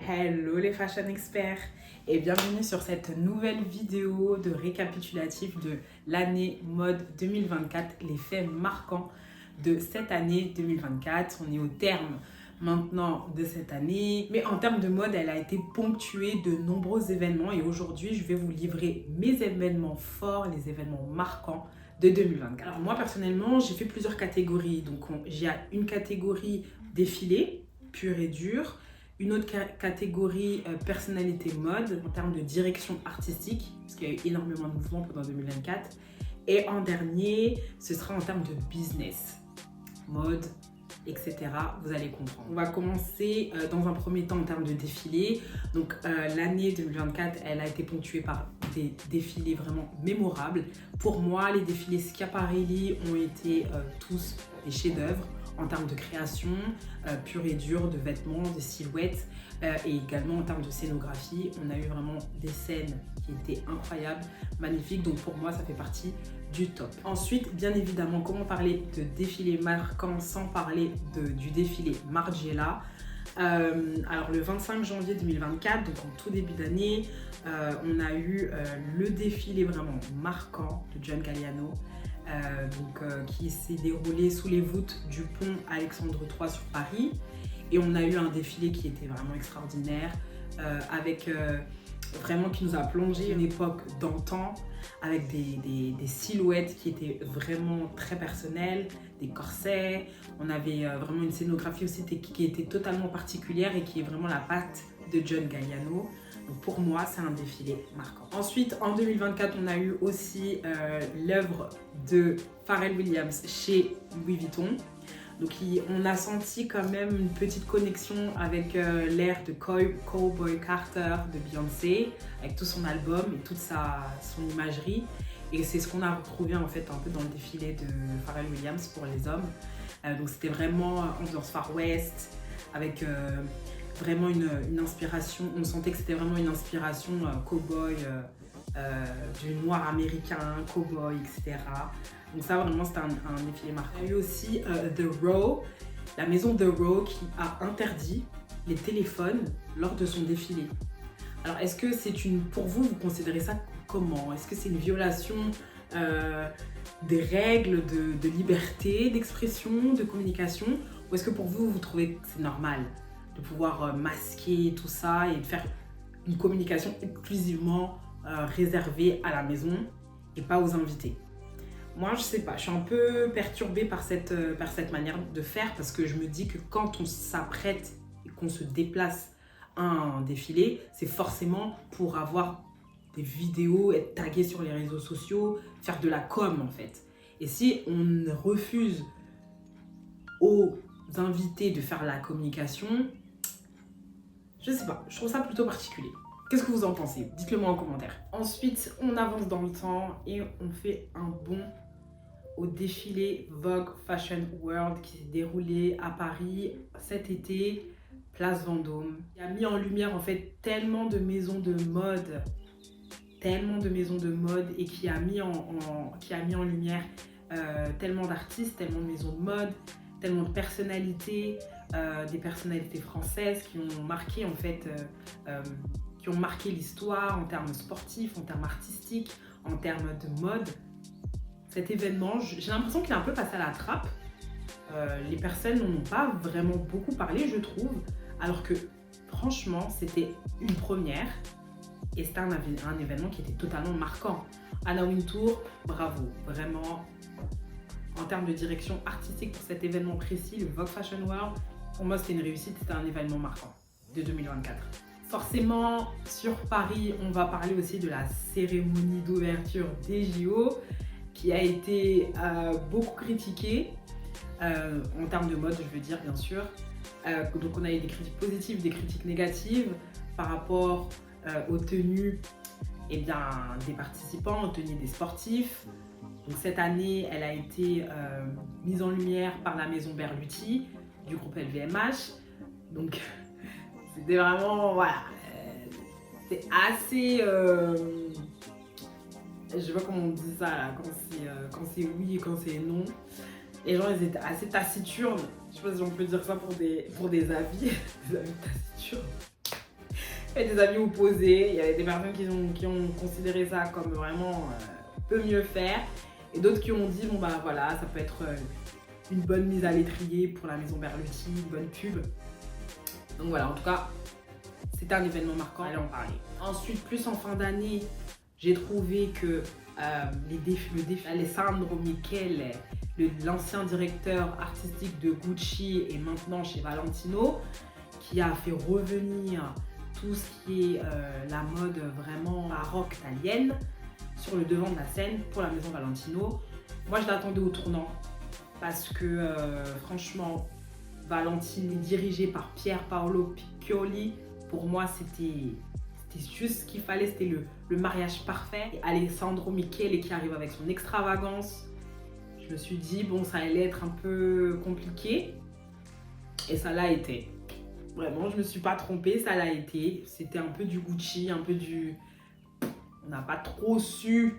Hello les fashion experts et bienvenue sur cette nouvelle vidéo de récapitulatif de l'année mode 2024, les faits marquants de cette année 2024. On est au terme maintenant de cette année, mais en termes de mode, elle a été ponctuée de nombreux événements et aujourd'hui, je vais vous livrer mes événements forts, les événements marquants de 2024. Alors moi personnellement, j'ai fait plusieurs catégories. Donc j'ai une catégorie défilé, pur et dur, une autre catégorie personnalité mode en termes de direction artistique, parce qu'il y a eu énormément de mouvements pendant 2024. Et en dernier, ce sera en termes de business, mode, etc. Vous allez comprendre. On va commencer dans un premier temps en termes de défilé. Donc l'année 2024, elle a été ponctuée par des défilés vraiment mémorables. Pour moi, les défilés Schiaparelli ont été tous des chefs-d'œuvre en termes de création pure et dure, de vêtements, de silhouettes et également en termes de scénographie. On a eu vraiment des scènes qui étaient incroyables, magnifiques. Donc pour moi, ça fait partie du top. Ensuite, bien évidemment, comment parler de défilé marquant sans parler du défilé Margiela. Alors le 25 janvier 2024, donc en tout début d'année, on a eu le défilé vraiment marquant de John Galliano, qui s'est déroulé sous les voûtes du pont Alexandre III sur Paris. Et on a eu un défilé qui était vraiment extraordinaire, avec vraiment qui nous a plongé une époque d'antan, avec des silhouettes qui étaient vraiment très personnelles, des corsets. On avait vraiment une scénographie aussi qui était totalement particulière et qui est vraiment la patte de John Galliano. Donc pour moi, c'est un défilé marquant. Ensuite, en 2024, on a eu aussi l'œuvre de Pharrell Williams chez Louis Vuitton. Donc on a senti quand même une petite connexion avec l'ère de Cowboy Carter de Beyoncé, avec tout son album et toute son imagerie. Et c'est ce qu'on a retrouvé en fait un peu dans le défilé de Pharrell Williams pour les hommes. Donc c'était vraiment ambiance Far West, avec vraiment une inspiration. On sentait que c'était vraiment une inspiration cowboy, du noir américain, cowboy, etc. Donc ça vraiment c'était un défilé marquant. Il y a eu aussi The Row, la maison The Row qui a interdit les téléphones lors de son défilé. Alors est-ce que pour vous, vous considérez ça comment? Est-ce que c'est une violation des règles de liberté, d'expression, de communication? Ou est-ce que pour vous, vous trouvez que c'est normal de pouvoir masquer tout ça et de faire une communication exclusivement réservée à la maison et pas aux invités? Moi, je sais pas, je suis un peu perturbée par cette manière de faire parce que je me dis que quand on s'apprête et qu'on se déplace à un défilé, c'est forcément pour avoir des vidéos, être tagué sur les réseaux sociaux, faire de la com en fait. Et si on refuse aux invités de faire la communication, je sais pas, je trouve ça plutôt particulier. Qu'est-ce que vous en pensez? Dites-le moi en commentaire. Ensuite, on avance dans le temps et on fait un bond au défilé Vogue Fashion World qui s'est déroulé à Paris cet été, place Vendôme. Il a mis en lumière en fait tellement de maisons de mode, et qui a mis en lumière tellement d'artistes, tellement de maisons de mode, tellement de personnalités, des personnalités françaises qui ont marqué en fait, qui ont marqué l'histoire en termes sportifs, en termes artistiques, en termes de mode. Cet événement, j'ai l'impression qu'il est un peu passé à la trappe. Les personnes n'en ont pas vraiment beaucoup parlé, je trouve, alors que franchement, c'était une première et c'était un événement qui était totalement marquant. Anna Wintour, bravo, vraiment. En termes de direction artistique pour cet événement précis, le Vogue Fashion World, pour moi c'était une réussite, c'était un événement marquant de 2024. Forcément, sur Paris, on va parler aussi de la cérémonie d'ouverture des JO qui a été beaucoup critiquée en termes de mode, je veux dire bien sûr. Donc on a eu des critiques positives, des critiques négatives par rapport aux tenues des participants, aux tenues des sportifs. Donc cette année, elle a été mise en lumière par la maison Berluti du groupe LVMH. Donc c'était vraiment, voilà, c'est assez, je sais pas comment on dit ça là, quand c'est oui et quand c'est non. Les gens ils étaient assez taciturnes. Je sais pas si on peut dire ça pour des avis, des avis taciturnes. Il y avait des avis opposés, il y avait des personnes qui ont considéré ça comme vraiment peut mieux faire. Et d'autres qui ont dit, bon bah voilà, ça peut être une bonne mise à l'étrier pour la maison Berluti, une bonne pub. Donc voilà, en tout cas, c'était un événement marquant, allez en parler. Ensuite, plus en fin d'année, j'ai trouvé que Alessandro Michele, l'ancien directeur artistique de Gucci et maintenant chez Valentino, qui a fait revenir tout ce qui est la mode vraiment baroque italienne sur le devant de la scène pour la maison Valentino. Moi, je l'attendais au tournant parce que franchement, Valentino dirigé par Pier Paolo Piccioli, pour moi, c'était juste ce qu'il fallait, c'était le mariage parfait. Et Alessandro Michele qui arrive avec son extravagance, je me suis dit, bon, ça allait être un peu compliqué. Et ça l'a été. Vraiment, je me suis pas trompée, ça l'a été. C'était un peu du Gucci, un peu du... On n'a pas trop su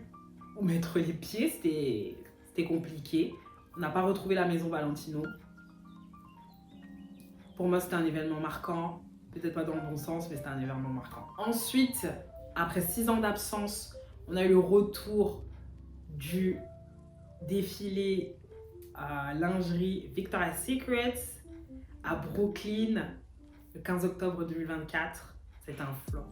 où mettre les pieds, c'était compliqué. On n'a pas retrouvé la maison Valentino. Pour moi, c'était un événement marquant. Peut-être pas dans le bon sens, mais c'était un événement marquant. Ensuite, après 6 ans d'absence, on a eu le retour du défilé lingerie Victoria's Secret à Brooklyn le 15 octobre 2024. C'était un flop.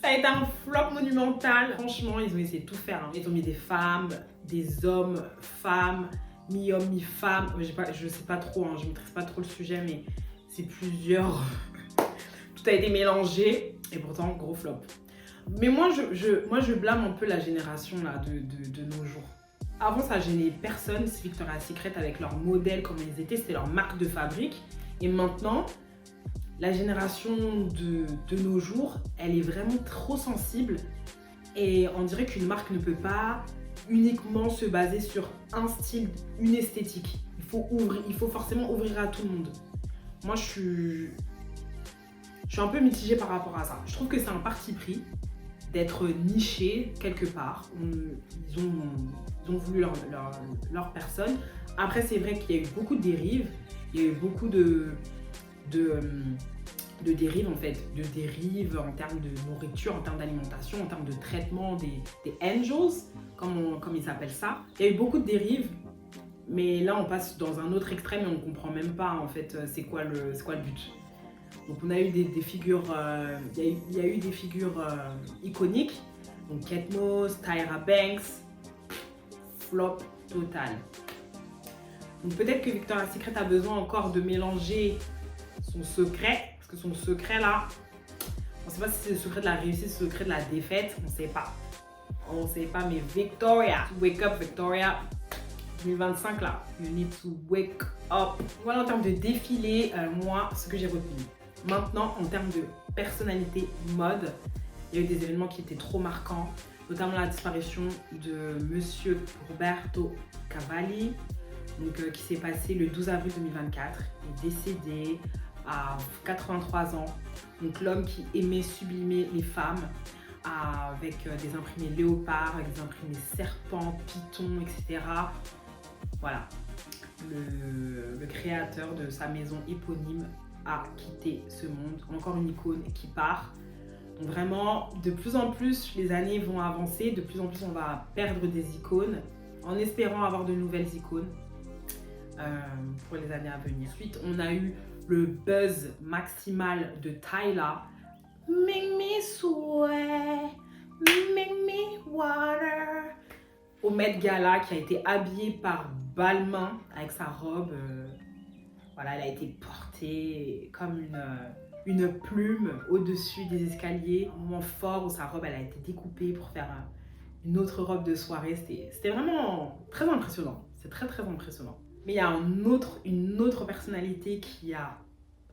Ça a été un flop monumental. Franchement, ils ont essayé de tout faire. Ils ont mis des femmes, des hommes, femmes, mi-hommes, mi-femmes. Je sais pas trop, je maîtrise pas trop le sujet, mais c'est plusieurs. Tout a été mélangé et pourtant, gros flop. Mais moi, je blâme un peu la génération là, de nos jours. Avant, ça gênait personne, c'est Victoria's Secret avec leurs modèles, comme ils étaient, c'était leur marque de fabrique. Et maintenant, la génération de nos jours, elle est vraiment trop sensible et on dirait qu'une marque ne peut pas uniquement se baser sur un style, une esthétique. Il faut forcément ouvrir à tout le monde. Moi, je suis un peu mitigée par rapport à ça. Je trouve que c'est un parti pris d'être niché quelque part. Ils ont voulu leur personne. Après, c'est vrai qu'il y a eu beaucoup de dérives. Il y a eu beaucoup de dérives en fait, de dérives en termes de nourriture, en termes d'alimentation, en termes de traitement des angels, comme ils appellent ça. Il y a eu beaucoup de dérives, mais là on passe dans un autre extrême et on ne comprend même pas en fait c'est quoi le but. Donc on a eu des figures, il y a eu des figures iconiques, donc Kate Moss, Tyra Banks, flop total. Donc peut-être que Victoria's Secret a besoin encore de mélanger son secret, parce que son secret là, on ne sait pas si c'est le secret de la réussite, le secret de la défaite, on ne sait pas. On ne sait pas, mais Victoria, wake up Victoria, 2025 là, you need to wake up. Voilà en termes de défilé, moi, ce que j'ai retenu. Maintenant, en termes de personnalité mode, il y a eu des événements qui étaient trop marquants, notamment la disparition de Monsieur Roberto Cavalli, donc, qui s'est passé le 12 avril 2024. Il est décédé à 83 ans. Donc l'homme qui aimait sublimer les femmes avec des imprimés léopards, avec des imprimés serpents, pitons, etc. Voilà. Le créateur de sa maison éponyme a quitté ce monde. Encore une icône qui part. Donc vraiment, de plus en plus, les années vont avancer. De plus en plus, on va perdre des icônes en espérant avoir de nouvelles icônes pour les années à venir. Ensuite, on a eu le buzz maximal de Tyla. Make me sweat, make me water. Au Met Gala, qui a été habillée par Balmain avec sa robe. Voilà, elle a été portée comme une plume au-dessus des escaliers. Un moment fort où sa robe elle a été découpée pour faire une autre robe de soirée. C'était vraiment très impressionnant. C'est très très impressionnant. Mais il y a une autre personnalité qui a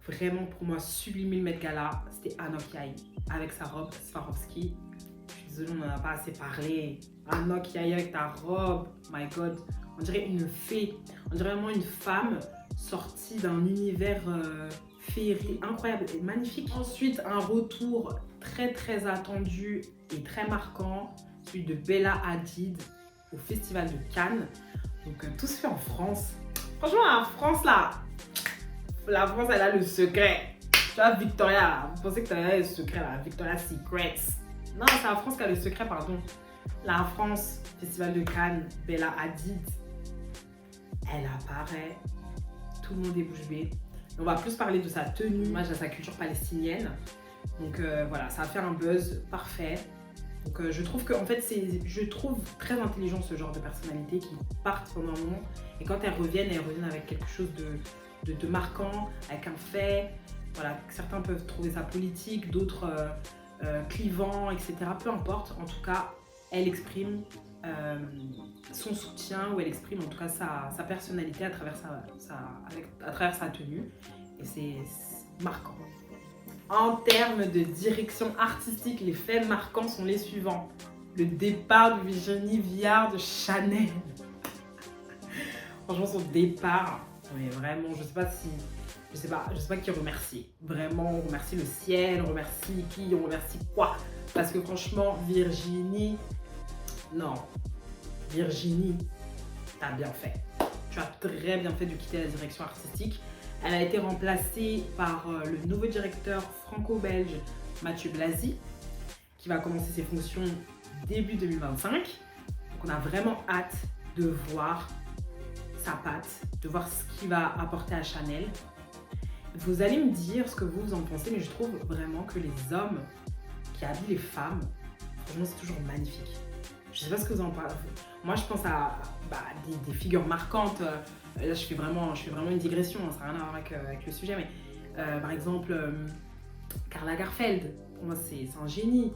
vraiment pour moi sublimé le Met Gala, c'était Anok Yai avec sa robe Swarovski. Je suis désolée, on n'en a pas assez parlé. Anok Yai avec ta robe, my god, on dirait une fée, on dirait vraiment une femme sortie d'un univers féerique incroyable et magnifique. Ensuite, un retour très très attendu et très marquant, celui de Bella Hadid au Festival de Cannes. Donc tout se fait en France. Franchement, la France là, la France elle a le secret. vois, Victoria, vous pensez que t'as le secret là, Victoria's Secrets. Non, c'est la France qui a le secret, pardon. La France, Festival de Cannes, Bella Hadid, elle apparaît, tout le monde est bouche bée. On va plus parler de sa tenue, hommage à sa culture palestinienne. Donc voilà, ça a fait un buzz parfait. Donc je trouve que en fait, je trouve très intelligent ce genre de personnalité qui partent pendant un moment et quand elles reviennent avec quelque chose de marquant, avec un fait. Voilà, certains peuvent trouver ça politique, d'autres clivant, etc. Peu importe, en tout cas, elle exprime son soutien ou elle exprime en tout cas sa personnalité à travers sa tenue et c'est marquant. En termes de direction artistique, les faits marquants sont les suivants. Le départ de Virginie Viard de Chanel. Franchement, son départ, mais vraiment, je sais pas qui remercier. Vraiment, on remercie le ciel, on remercie qui, on remercie quoi. Parce que franchement, Virginie, t'as bien fait. Tu as très bien fait de quitter la direction artistique. Elle a été remplacée par le nouveau directeur franco-belge Mathieu Blazy, qui va commencer ses fonctions début 2025. Donc on a vraiment hâte de voir sa patte, de voir ce qu'il va apporter à Chanel. Vous allez me dire ce que vous en pensez, mais je trouve vraiment que les hommes qui habillent les femmes, franchement c'est toujours magnifique. Je sais pas ce que vous en pensez. Moi je pense à des figures marquantes. Là, je fais vraiment une digression, ça n'a rien à voir avec le sujet, mais par exemple, Karl Lagerfeld, pour moi, c'est un génie.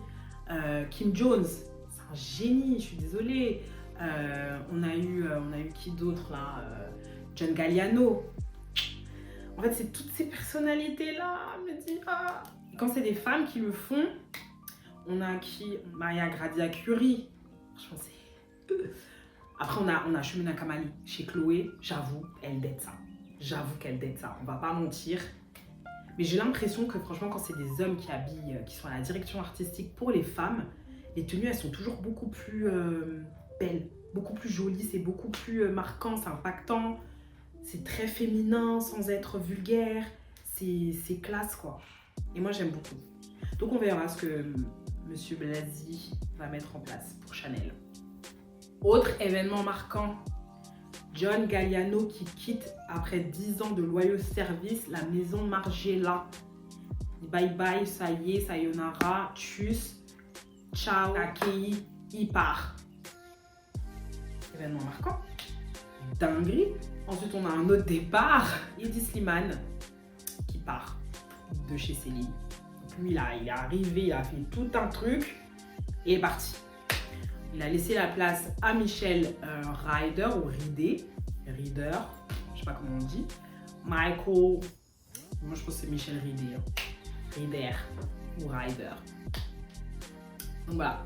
Kim Jones, c'est un génie, je suis désolée. On a eu qui d'autre là John Galliano. En fait, c'est toutes ces personnalités-là, me dit, ah. Quand c'est des femmes qui le font, on a qui Maria Gradia Curie. Franchement, c'est... Après, on a Chemina Kamali chez Chloé. J'avoue, elle date ça. J'avoue qu'elle date ça. On va pas mentir. Mais j'ai l'impression que franchement, quand c'est des hommes qui habillent, qui sont à la direction artistique pour les femmes, les tenues, elles sont toujours beaucoup plus belles, beaucoup plus jolies. C'est beaucoup plus marquant, c'est impactant. C'est très féminin sans être vulgaire. C'est classe, quoi. Et moi, j'aime beaucoup. Donc, on verra ce que Monsieur Blazy va mettre en place pour Chanel. Autre événement marquant, John Galliano qui quitte après 10 ans de loyaux services la maison Margiela. Bye bye, ça y est, sayonara, tchuss, ciao, akei, il part. Événement marquant, dinguerie. Ensuite, on a un autre départ, Hedi Slimane qui part de chez Céline. Donc lui, là, il est arrivé, il a fait tout un truc et est parti. Il a laissé la place à Michel Ryder ou Rider, je sais pas comment on dit. Michael, moi je pense que c'est Michel Rider, Rider ou Ryder. Donc voilà,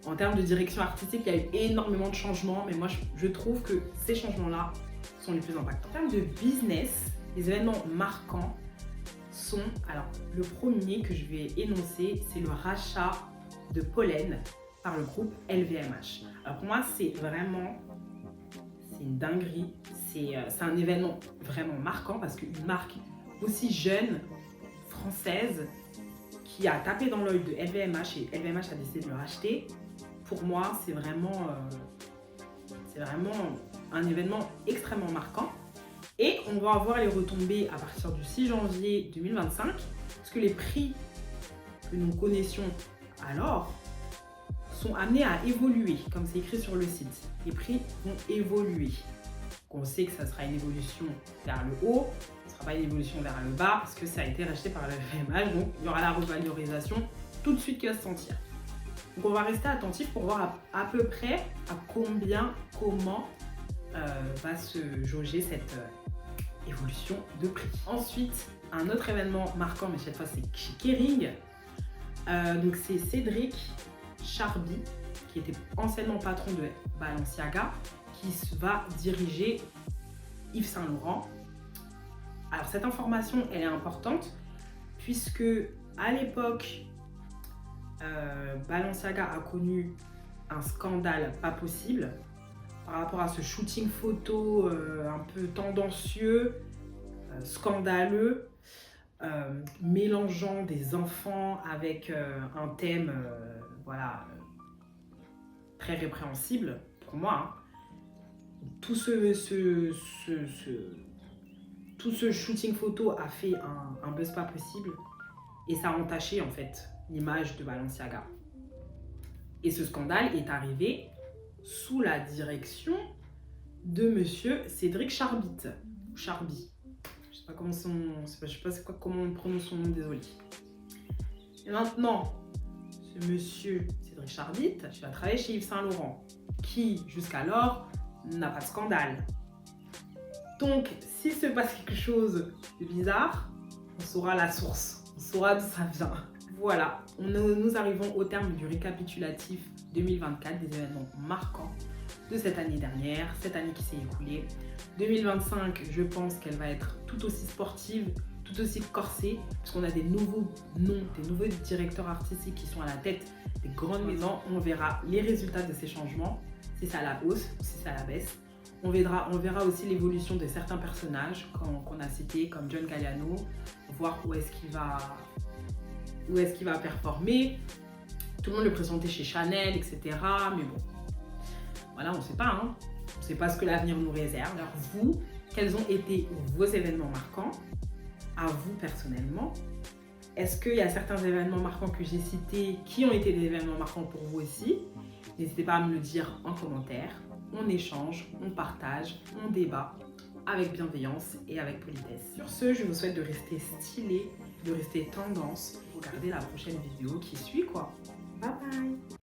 en termes de direction artistique, il y a eu énormément de changements, mais moi je trouve que ces changements-là sont les plus impactants. En termes de business, les événements marquants sont, alors le premier que je vais énoncer, c'est le rachat de Pollen par le groupe LVMH. Alors pour moi, c'est une dinguerie, c'est un événement vraiment marquant parce qu'une marque aussi jeune, française, qui a tapé dans l'œil de LVMH et LVMH a décidé de le racheter, pour moi, c'est vraiment un événement extrêmement marquant. Et on va avoir les retombées à partir du 6 janvier 2025, parce que les prix que nous connaissions alors sont amenés à évoluer, comme c'est écrit sur le site. Les prix vont évoluer. On sait que ça sera une évolution vers le haut, ce ne sera pas une évolution vers le bas, parce que ça a été racheté par le LVMH, donc il y aura la revalorisation tout de suite qui va se sentir. Donc on va rester attentif pour voir à peu près à combien, comment va se jauger cette évolution de prix. Ensuite, un autre événement marquant, mais cette fois c'est chez Kering. Donc c'est Cédric Charby, qui était anciennement patron de Balenciaga, qui va diriger Yves Saint Laurent. Alors cette information, elle est importante, puisque à l'époque, Balenciaga a connu un scandale pas possible par rapport à ce shooting photo un peu tendancieux, scandaleux, mélangeant des enfants avec un thème voilà, très répréhensible pour moi. Hein. Tout ce shooting photo a fait un buzz pas possible et ça a entaché en fait l'image de Balenciaga. Et ce scandale est arrivé sous la direction de monsieur Cédric Charbit. Charby. Je sais pas comment on prononce son nom, désolé. Et maintenant, ce monsieur Cédric Charbit, tu vas travailler chez Yves Saint Laurent, qui jusqu'alors n'a pas de scandale. Donc, s'il se passe quelque chose de bizarre, on saura la source, on saura d'où ça vient. Voilà, nous arrivons au terme du récapitulatif 2024 des événements marquants de cette année dernière, cette année qui s'est écoulée. 2025, je pense qu'elle va être tout aussi sportive, tout aussi corsée, puisqu'on a des nouveaux noms, des nouveaux directeurs artistiques qui sont à la tête des grandes maisons. On verra les résultats de ces changements, si c'est à la hausse ou si c'est à la baisse. On verra aussi l'évolution de certains personnages qu'on a cités, comme John Galliano, voir où est-ce qu'il va performer. Tout le monde le présentait chez Chanel, etc. Mais bon, voilà, on ne sait pas. Hein. On ne sait pas ce que l'avenir nous réserve. Alors vous, quels ont été vos événements marquants? À vous personnellement. Est-ce qu'il y a certains événements marquants que j'ai cités qui ont été des événements marquants pour vous aussi? N'hésitez pas à me le dire en commentaire. On échange, on partage, on débat avec bienveillance et avec politesse. Sur ce, je vous souhaite de rester stylé, de rester tendance. Regardez la prochaine vidéo qui suit quoi. Bye bye.